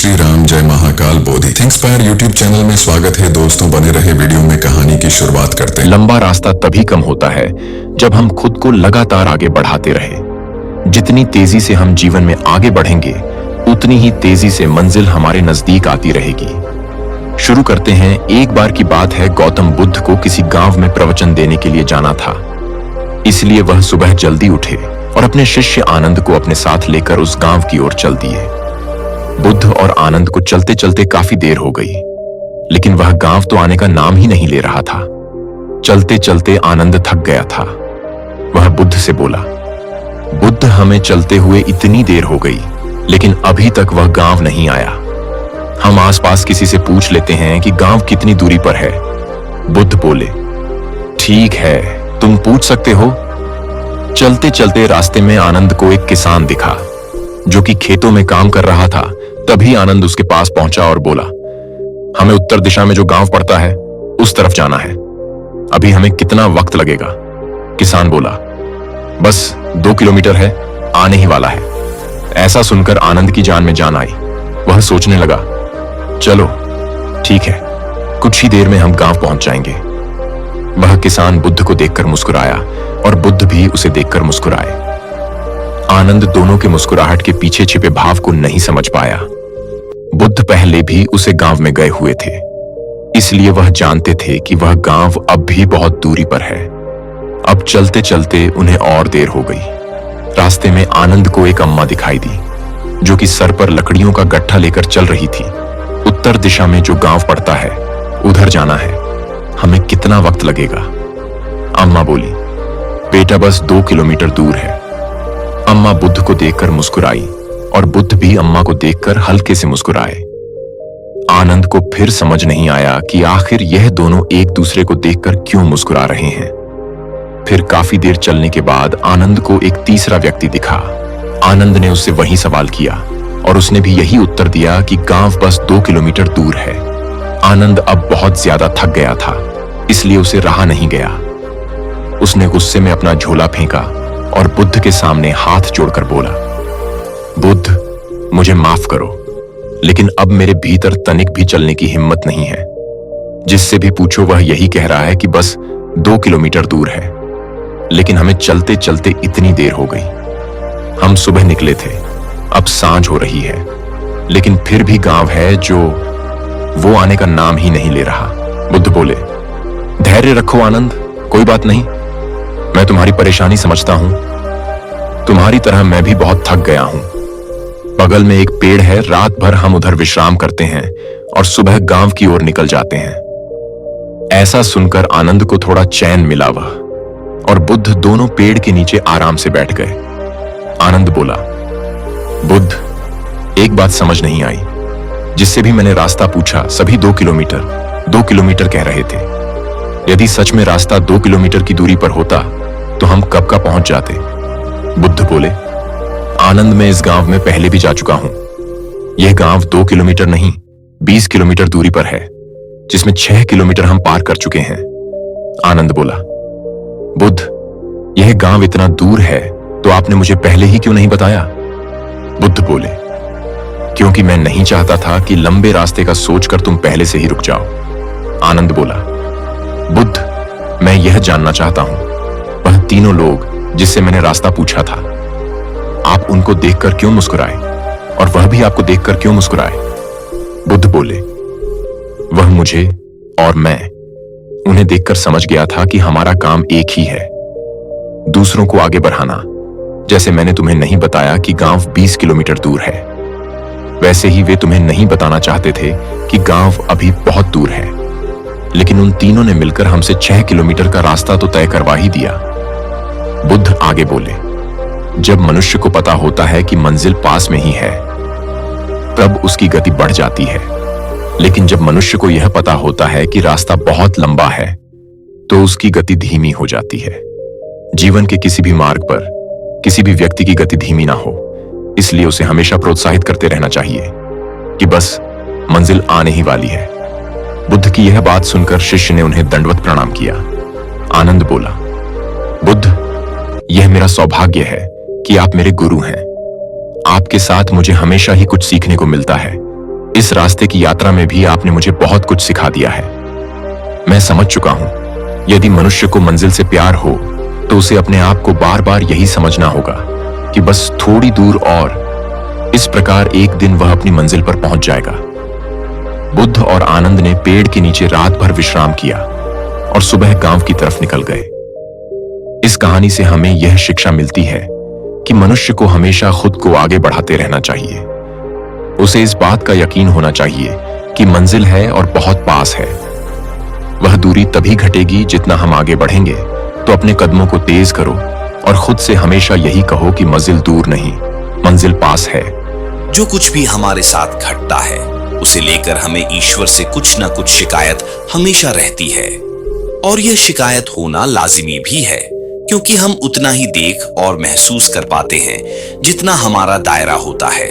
श्री राम, जय महाकाल बोधि। थिंक्सपायर YouTube channel में स्वागत है दोस्तों। बने रहे वीडियो में कहानी की शुरुआत करते हैं। लंबा रास्ता तभी कम होता है जब हम खुद को लगातार आगे बढ़ाते रहे। जितनी तेजी से हम जीवन में आगे बढ़ेंगे उतनी ही तेजी से मंजिल हमारे नजदीक आती रहेगी। शुरू करते हैं। एक बार की बात है, गौतम बुद्ध को किसी गांव में प्रवचन देने के लिए जाना था। इसलिए वह सुबह जल्दी उठे और अपने शिष्य आनंद को अपने साथ लेकर उस गांव की ओर चल दिए। बुद्ध और आनंद को चलते चलते काफी देर हो गई, लेकिन वह गांव तो आने का नाम ही नहीं ले रहा था। चलते चलते आनंद थक गया था। वह बुद्ध से बोला, बुद्ध, हमें चलते हुए इतनी देर हो गई, लेकिन अभी तक वह गांव नहीं आया। हम आसपास किसी से पूछ लेते हैं कि गांव कितनी दूरी पर है। बुद्ध बोले, ठीक है, तुम पूछ सकते हो। चलते चलते रास्ते में आनंद को एक किसान दिखा जो कि खेतों में काम कर रहा था। तभी आनंद उसके पास पहुंचा और बोला, हमें उत्तर दिशा में जो गांव पड़ता है उस तरफ जाना है। अभी हमें कितना वक्त लगेगा? किसान बोला, बस 2 किलोमीटर है, आने ही वाला है। ऐसा सुनकर आनंद की जान में जान आई। वह सोचने लगा, चलो ठीक है, कुछ ही देर में हम गांव पहुंच जाएंगे। वह किसान बुद्ध को देखकर मुस्कुराया और बुद्ध भी उसे देखकर मुस्कुराए। आनंद दोनों के मुस्कुराहट के पीछे छिपे भाव को नहीं समझ पाया। बुद्ध पहले भी उसे गांव में गए हुए थे, इसलिए वह जानते थे कि वह गांव अब भी बहुत दूरी पर है। अब चलते चलते उन्हें और देर हो गई। रास्ते में आनंद को एक अम्मा दिखाई दी जो कि सर पर लकड़ियों का गट्ठा लेकर चल रही थी। उत्तर दिशा में जो गांव पड़ता है उधर जाना है, हमें कितना वक्त लगेगा? अम्मा बोली, बेटा बस 2 किलोमीटर दूर है। अम्मा बुद्ध को देखकर मुस्कुराई और बुद्ध भी अम्मा को देखकर हल्के से मुस्कुराए। आनंद को फिर समझ नहीं आया कि आखिर यह दोनों एक दूसरे को देखकर क्यों मुस्कुरा रहे हैं। फिर काफी देर चलने के बाद आनंद को एक तीसरा व्यक्ति दिखा। आनंद ने उससे वही सवाल किया और उसने भी यही उत्तर दिया कि गांव बस 2 किलोमीटर दूर है। आनंद अब बहुत ज्यादा थक गया था, इसलिए उसे रहा नहीं गया। उसने गुस्से में अपना झोला फेंका और बुद्ध के सामने हाथ जोड़कर बोला, बुद्ध, मुझे माफ करो, लेकिन अब मेरे भीतर तनिक भी चलने की हिम्मत नहीं है। जिससे भी पूछो वह यही कह रहा है कि बस 2 किलोमीटर दूर है, लेकिन हमें चलते चलते इतनी देर हो गई। हम सुबह निकले थे, अब सांझ हो रही है, लेकिन फिर भी गांव है जो वो आने का नाम ही नहीं ले रहा। बुद्ध बोले, धैर्य रखो आनंद, कोई बात नहीं, मैं तुम्हारी परेशानी समझता हूं। तुम्हारी तरह मैं भी बहुत थक गया हूं। बगल में एक पेड़ है, रात भर हम उधर विश्राम करते हैं और सुबह गांव की ओर निकल जाते हैं। ऐसा सुनकर आनंद को थोड़ा चैन मिला। वह और बुद्ध दोनों पेड़ के नीचे आराम से बैठ गए। आनंद बोला, बुद्ध, एक बात समझ नहीं आई। जिससे भी मैंने रास्ता पूछा सभी 2 किलोमीटर कह रहे थे। यदि सच में रास्ता 2 किलोमीटर की दूरी पर होता तो हम कब का पहुंच जाते? बुद्ध बोले, आनंद, मैं इस गांव में पहले भी जा चुका हूं। यह गांव 2 किलोमीटर नहीं 20 किलोमीटर दूरी पर है, जिसमें 6 किलोमीटर हम पार कर चुके हैं। आनंद बोला, बुद्ध, यह गांव इतना दूर है तो आपने मुझे पहले ही क्यों नहीं बताया? बुद्ध बोले, क्योंकि मैं नहीं चाहता था कि लंबे रास्ते का सोचकर तुम पहले से ही रुक जाओ। आनंद बोला, बुद्ध, मैं यह जानना चाहता हूं, वह तीनों लोग जिससे मैंने रास्ता पूछा था, आप उनको देखकर क्यों मुस्कुराए और वह भी आपको देखकर क्यों मुस्कुराए? बुद्ध बोले, वह मुझे और मैं, उन्हें देखकर समझ गया था कि हमारा काम एक ही है, दूसरों को आगे बढ़ाना। जैसे मैंने तुम्हें नहीं बताया कि गांव 20 किलोमीटर दूर है, वैसे ही वे तुम्हें नहीं बताना चाहते थे कि गांव अभी बहुत दूर है, लेकिन उन तीनों ने मिलकर हमसे 6 किलोमीटर का रास्ता तो तय करवा ही दिया। बुद्ध आगे बोले, जब मनुष्य को पता होता है कि मंजिल पास में ही है तब उसकी गति बढ़ जाती है, लेकिन जब मनुष्य को यह पता होता है कि रास्ता बहुत लंबा है तो उसकी गति धीमी हो जाती है। जीवन के किसी भी मार्ग पर किसी भी व्यक्ति की गति धीमी ना हो, इसलिए उसे हमेशा प्रोत्साहित करते रहना चाहिए कि बस मंजिल आने ही वाली है। बुद्ध की यह बात सुनकर शिष्य ने उन्हें दंडवत प्रणाम किया। आनंद बोला, बुद्ध, यह मेरा सौभाग्य है कि आप मेरे गुरु हैं। आपके साथ मुझे हमेशा ही कुछ सीखने को मिलता है। इस रास्ते की यात्रा में भी आपने मुझे बहुत कुछ सिखा दिया है। मैं समझ चुका हूं, यदि मनुष्य को मंजिल से प्यार हो तो उसे अपने आप को बार बार यही समझना होगा कि बस थोड़ी दूर और, इस प्रकार एक दिन वह अपनी मंजिल पर पहुंच जाएगा। बुद्ध और आनंद ने पेड़ के नीचे रात भर विश्राम किया और सुबह गांव की तरफ निकल गए। इस कहानी से हमें यह शिक्षा मिलती है कि मनुष्य को हमेशा खुद को आगे बढ़ाते रहना चाहिए। उसे इस बात का यकीन होना चाहिए कि मंजिल है और बहुत पास है। वह दूरी तभी घटेगी जितना हम आगे बढ़ेंगे। तो अपने कदमों को तेज करो और खुद से हमेशा यही कहो कि मंजिल दूर नहीं, मंजिल पास है। जो कुछ भी हमारे साथ घटता है उसे लेकर हमें ईश्वर से कुछ ना कुछ शिकायत हमेशा रहती है, और यह शिकायत होना लाजिमी भी है, क्योंकि हम उतना ही देख और महसूस कर पाते हैं जितना हमारा दायरा होता है।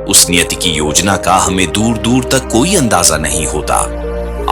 उस नियति की योजना का हमें दूर दूर तक कोई अंदाजा नहीं होता।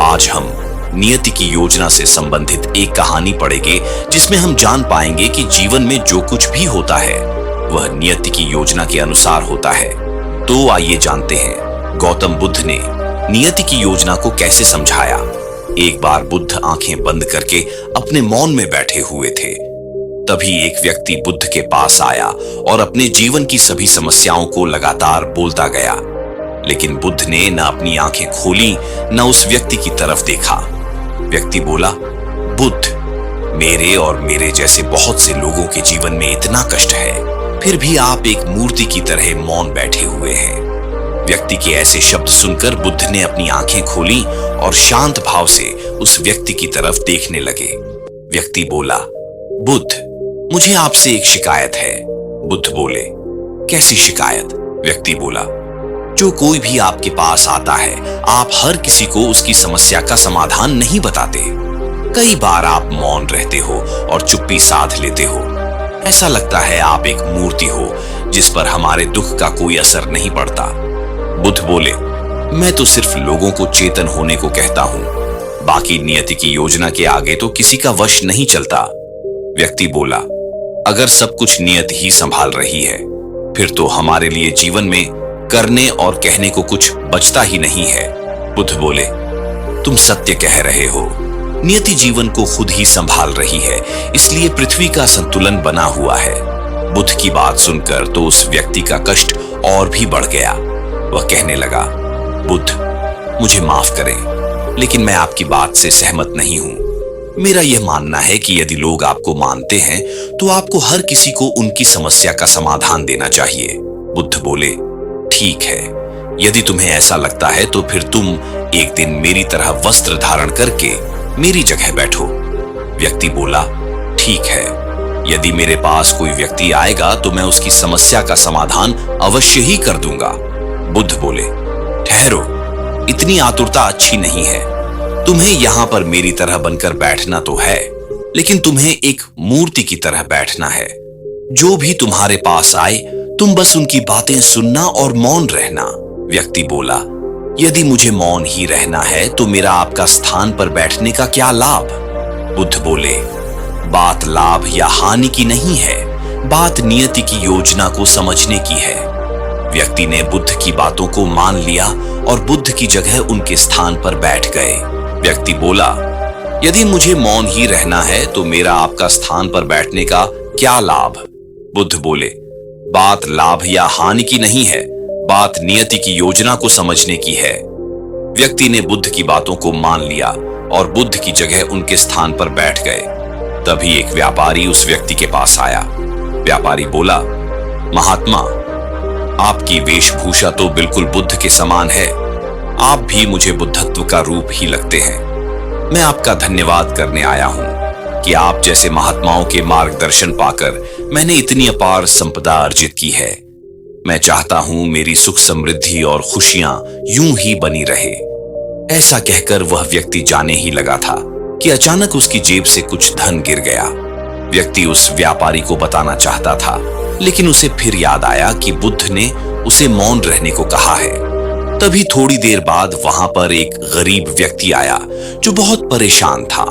आज हम नियति की योजना से संबंधित एक कहानी पढ़ेंगे जिसमें हम जान पाएंगे कि जीवन में जो कुछ भी होता है वह नियति की योजना के अनुसार होता है। तो आइए जानते हैं गौतम बुद्ध ने नियति की योजना को कैसे समझाया। एक बार बुद्ध आंखें बंद करके अपने मौन में बैठे हुए थे। तभी एक व्यक्ति बुद्ध के पास आया और अपने जीवन की सभी समस्याओं को लगातार बोलता गया, लेकिन बुद्ध ने न अपनी आंखें खोली न उस व्यक्ति की तरफ देखा। व्यक्ति बोला, बुद्ध, मेरे और मेरे जैसे बहुत से लोगों के जीवन में इतना कष्ट है, फिर भी आप एक मूर्ति की तरह मौन बैठे हुए हैं। व्यक्ति के ऐसे शब्द सुनकर बुद्ध ने अपनी आंखें खोली और शांत भाव से उस व्यक्ति की तरफ देखने लगे। व्यक्ति बोला, बुद्ध, मुझे आपसे एक शिकायत है। बुद्ध बोले, कैसी शिकायत? व्यक्ति बोला, जो कोई भी आपके पास आता है आप हर किसी को उसकी समस्या का समाधान नहीं बताते। कई बार आप मौन रहते हो और चुप्पी साध लेते हो। ऐसा लगता है आप एक मूर्ति हो जिस पर हमारे दुख का कोई असर नहीं पड़ता। बुद्ध बोले, मैं तो सिर्फ लोगों को चेतन होने को कहता हूं, बाकी नियति की योजना के आगे तो किसी का वश नहीं चलता। व्यक्ति बोला, अगर सब कुछ नियत ही संभाल रही है फिर तो हमारे लिए जीवन में करने और कहने को कुछ बचता ही नहीं है। बुद्ध बोले, तुम सत्य कह रहे हो। नियति जीवन को खुद ही संभाल रही है, इसलिए पृथ्वी का संतुलन बना हुआ है। बुद्ध की बात सुनकर तो उस व्यक्ति का कष्ट और भी बढ़ गया। वह कहने लगा, बुद्ध, मुझे माफ करें, लेकिन मैं आपकी बात से सहमत नहीं हूं। मेरा यह मानना है कि यदि लोग आपको मानते हैं तो आपको हर किसी को उनकी समस्या का समाधान देना चाहिए। बुद्ध बोले, ठीक है, यदि तुम्हें ऐसा लगता है तो फिर तुम एक दिन मेरी तरह वस्त्र धारण करके मेरी जगह बैठो। व्यक्ति बोला, ठीक है, यदि मेरे पास कोई व्यक्ति आएगा तो मैं उसकी समस्या का समाधान अवश्य ही कर दूंगा। बुद्ध बोले, ठहरो, इतनी आतुरता अच्छी नहीं है। तुम्हें यहां पर मेरी तरह बनकर बैठना तो है, लेकिन तुम्हें एक मूर्ति की तरह बैठना है। जो भी तुम्हारे पास आए तुम बस उनकी बातें सुनना और मौन रहना। व्यक्ति बोला, यदि मुझे मौन ही रहना है तो मेरा आपका स्थान पर बैठने का क्या लाभ? बुद्ध बोले, बात लाभ या हानि की नहीं है, बात नियति की योजना को समझने की है। व्यक्ति ने बुद्ध की बातों को मान लिया और बुद्ध की जगह उनके स्थान पर बैठ गए। व्यक्ति बोला, यदि मुझे मौन ही रहना है तो मेरा आपका स्थान पर बैठने का क्या लाभ? बुद्ध बोले, बात लाभ या हानि की नहीं है, बात नियति की योजना को समझने की है। व्यक्ति ने बुद्ध की बातों को मान लिया और बुद्ध की जगह उनके स्थान पर बैठ गए। तभी एक व्यापारी उस व्यक्ति के पास आया। व्यापारी बोला, महात्मा, आपकी वेशभूषा तो बिल्कुल बुद्ध के समान है। आप भी मुझे बुद्धत्व का रूप ही लगते हैं। मैं आपका धन्यवाद करने आया हूं कि आप जैसे महात्माओं के मार्गदर्शन पाकर मैंने इतनी अपार संपदा अर्जित की है। मैं चाहता हूं मेरी सुख समृद्धि और खुशियां यूं ही बनी रहे। ऐसा कहकर वह व्यक्ति जाने ही लगा था कि अचानक उसकी जेब से कुछ धन गिर गया। व्यक्ति उस व्यापारी को बताना चाहता था, लेकिन उसे फिर याद आया कि बुद्ध ने उसे मौन रहने को कहा है। तभी थोड़ी देर बाद वहां पर एक गरीब व्यक्ति आया जो बहुत परेशान था।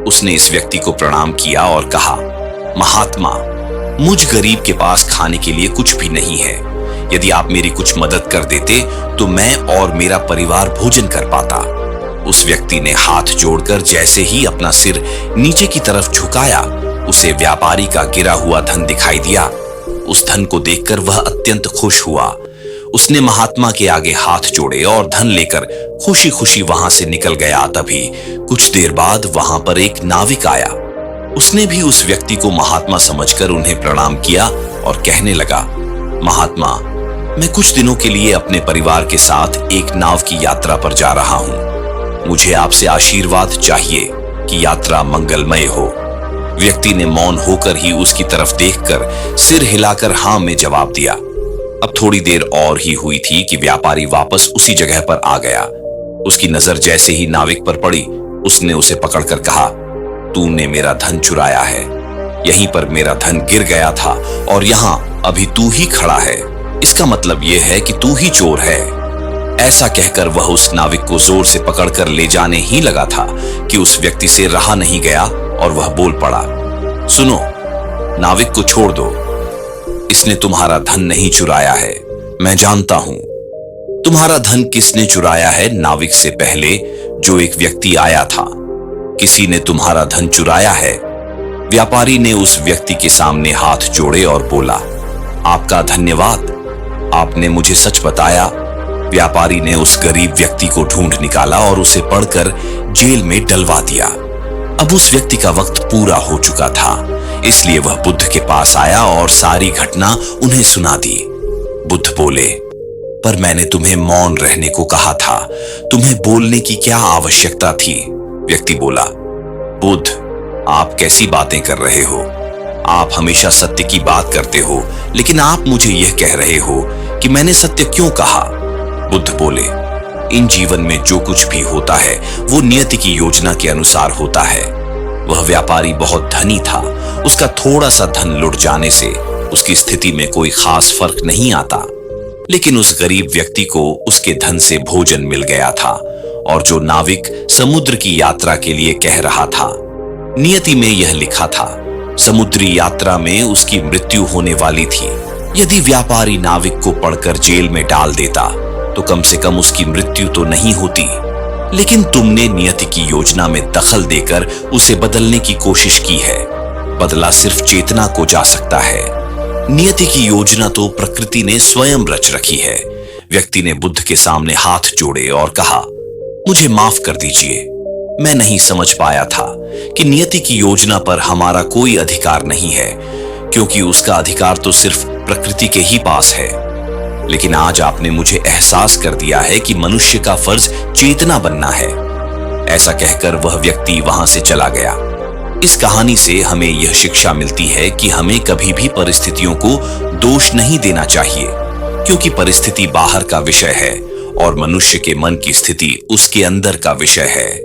उसने इस व्यक्ति को प्रणाम किया और कहा, महात्मा, मुझ गरीब के पास खाने के लिए कुछ भी नहीं है, यदि आप मेरी कुछ मदद कर देते तो मैं और मेरा परिवार भोजन कर पाता। उस व्यक्ति ने हाथ जोड़कर जैसे ही अपना सिर नीचे की तरफ झुकाया, उसे व्यापारी का गिरा हुआ धन दिखाई दिया। उस धन को देखकर वह अत्यंत खुश हुआ। उसने महात्मा के आगे हाथ जोड़े और धन लेकर खुशी खुशी वहां से निकल गया। तभी कुछ देर बाद वहां पर एक नाविक आया। उसने भी उस व्यक्ति को महात्मा समझकर उन्हें प्रणाम किया और कहने लगा, महात्मा, मैं कुछ दिनों के लिए अपने परिवार के साथ एक नाव की यात्रा पर जा रहा हूं। मुझे आपसे आशीर्वाद चाहिए कि यात्रा मंगलमय हो। व्यक्ति ने मौन होकर ही उसकी तरफ देखकर सिर हिलाकर हां में जवाब दिया। अब थोड़ी देर और ही हुई थी कि व्यापारी वापस उसी जगह पर आ गया। उसकी नजर जैसे ही नाविक पर पड़ी, उसने उसे पकड़कर कहा, तूने मेरा धन चुराया है। यहीं पर मेरा धन गिर गया था और यहां अभी तू ही खड़ा है। इसका मतलब यह है कि तू ही चोर है। ऐसा कहकर वह उस नाविक को जोर से पकड़कर ले जाने ही लगा था कि उस व्यक्ति से रहा नहीं गया और वह बोल पड़ा, सुनो, नाविक को छोड़ दो। इसने तुम्हारा धन नहीं चुराया है। मैं जानता हूं तुम्हारा धन किसने चुराया है। नाविक से पहले जो एक व्यक्ति आया था, किसी ने तुम्हारा धन चुराया है। व्यापारी ने उस व्यक्ति के सामने हाथ जोड़े और बोला, आपका धन्यवाद, आपने मुझे सच बताया। व्यापारी ने उस गरीब व्यक्ति को ढूंढ निकाला और उसे पकड़कर जेल में डलवा दिया। अब उस व्यक्ति का वक्त पूरा हो चुका था, इसलिए वह बुद्ध के पास आया और सारी घटना उन्हें सुना दी। बुद्ध बोले, पर मैंने तुम्हें मौन रहने को कहा था, तुम्हें बोलने की क्या आवश्यकता थी। व्यक्ति बोला, बुद्ध, आप कैसी बातें कर रहे हो। आप हमेशा सत्य की बात करते हो, लेकिन आप मुझे यह कह रहे हो कि मैंने सत्य क्यों कहा। बुद्ध बोले, इन जीवन में जो कुछ भी होता है वो नियति की योजना के अनुसार होता है। वह व्यापारी बहुत धनी था। उसका थोड़ा सा धन लुट जाने से उसकी स्थिति में कोई खास फर्क नहीं आता, लेकिन उस गरीब व्यक्ति को उसके धन से भोजन मिल गया था। और जो नाविक समुद्र की यात्रा के लिए कह रहा था, नियति में यह लिखा था, समुद्री यात्रा में उसकी मृत्यु होने वाली थी। यदि व्यापारी नाविक को पकड़कर जेल में डाल देता तो कम से कम उसकी मृत्यु तो नहीं होती, लेकिन तुमने नियति की योजना में दखल देकर उसे बदलने की कोशिश की है। बदला सिर्फ चेतना को जा सकता है। नियति की योजना तो प्रकृति ने स्वयं रच रखी है। व्यक्ति ने बुद्ध के सामने हाथ जोड़े और कहा, मुझे माफ कर दीजिए, मैं नहीं समझ पाया था कि नियति की योजना पर हमारा कोई अधिकार नहीं है, क्योंकि उसका अधिकार तो सिर्फ प्रकृति के ही पास है। लेकिन आज आपने मुझे एहसास कर दिया है कि मनुष्य का फर्ज चेतना बनना है। ऐसा कहकर वह व्यक्ति वहां से चला गया। इस कहानी से हमें यह शिक्षा मिलती है कि हमें कभी भी परिस्थितियों को दोष नहीं देना चाहिए, क्योंकि परिस्थिति बाहर का विषय है और मनुष्य के मन की स्थिति उसके अंदर का विषय है।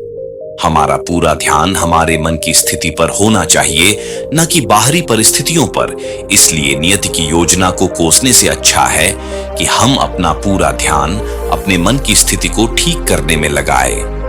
हमारा पूरा ध्यान हमारे मन की स्थिति पर होना चाहिए, न कि बाहरी परिस्थितियों पर। इसलिए नियति की योजना को कोसने से अच्छा है कि हम अपना पूरा ध्यान अपने मन की स्थिति को ठीक करने में लगाएं।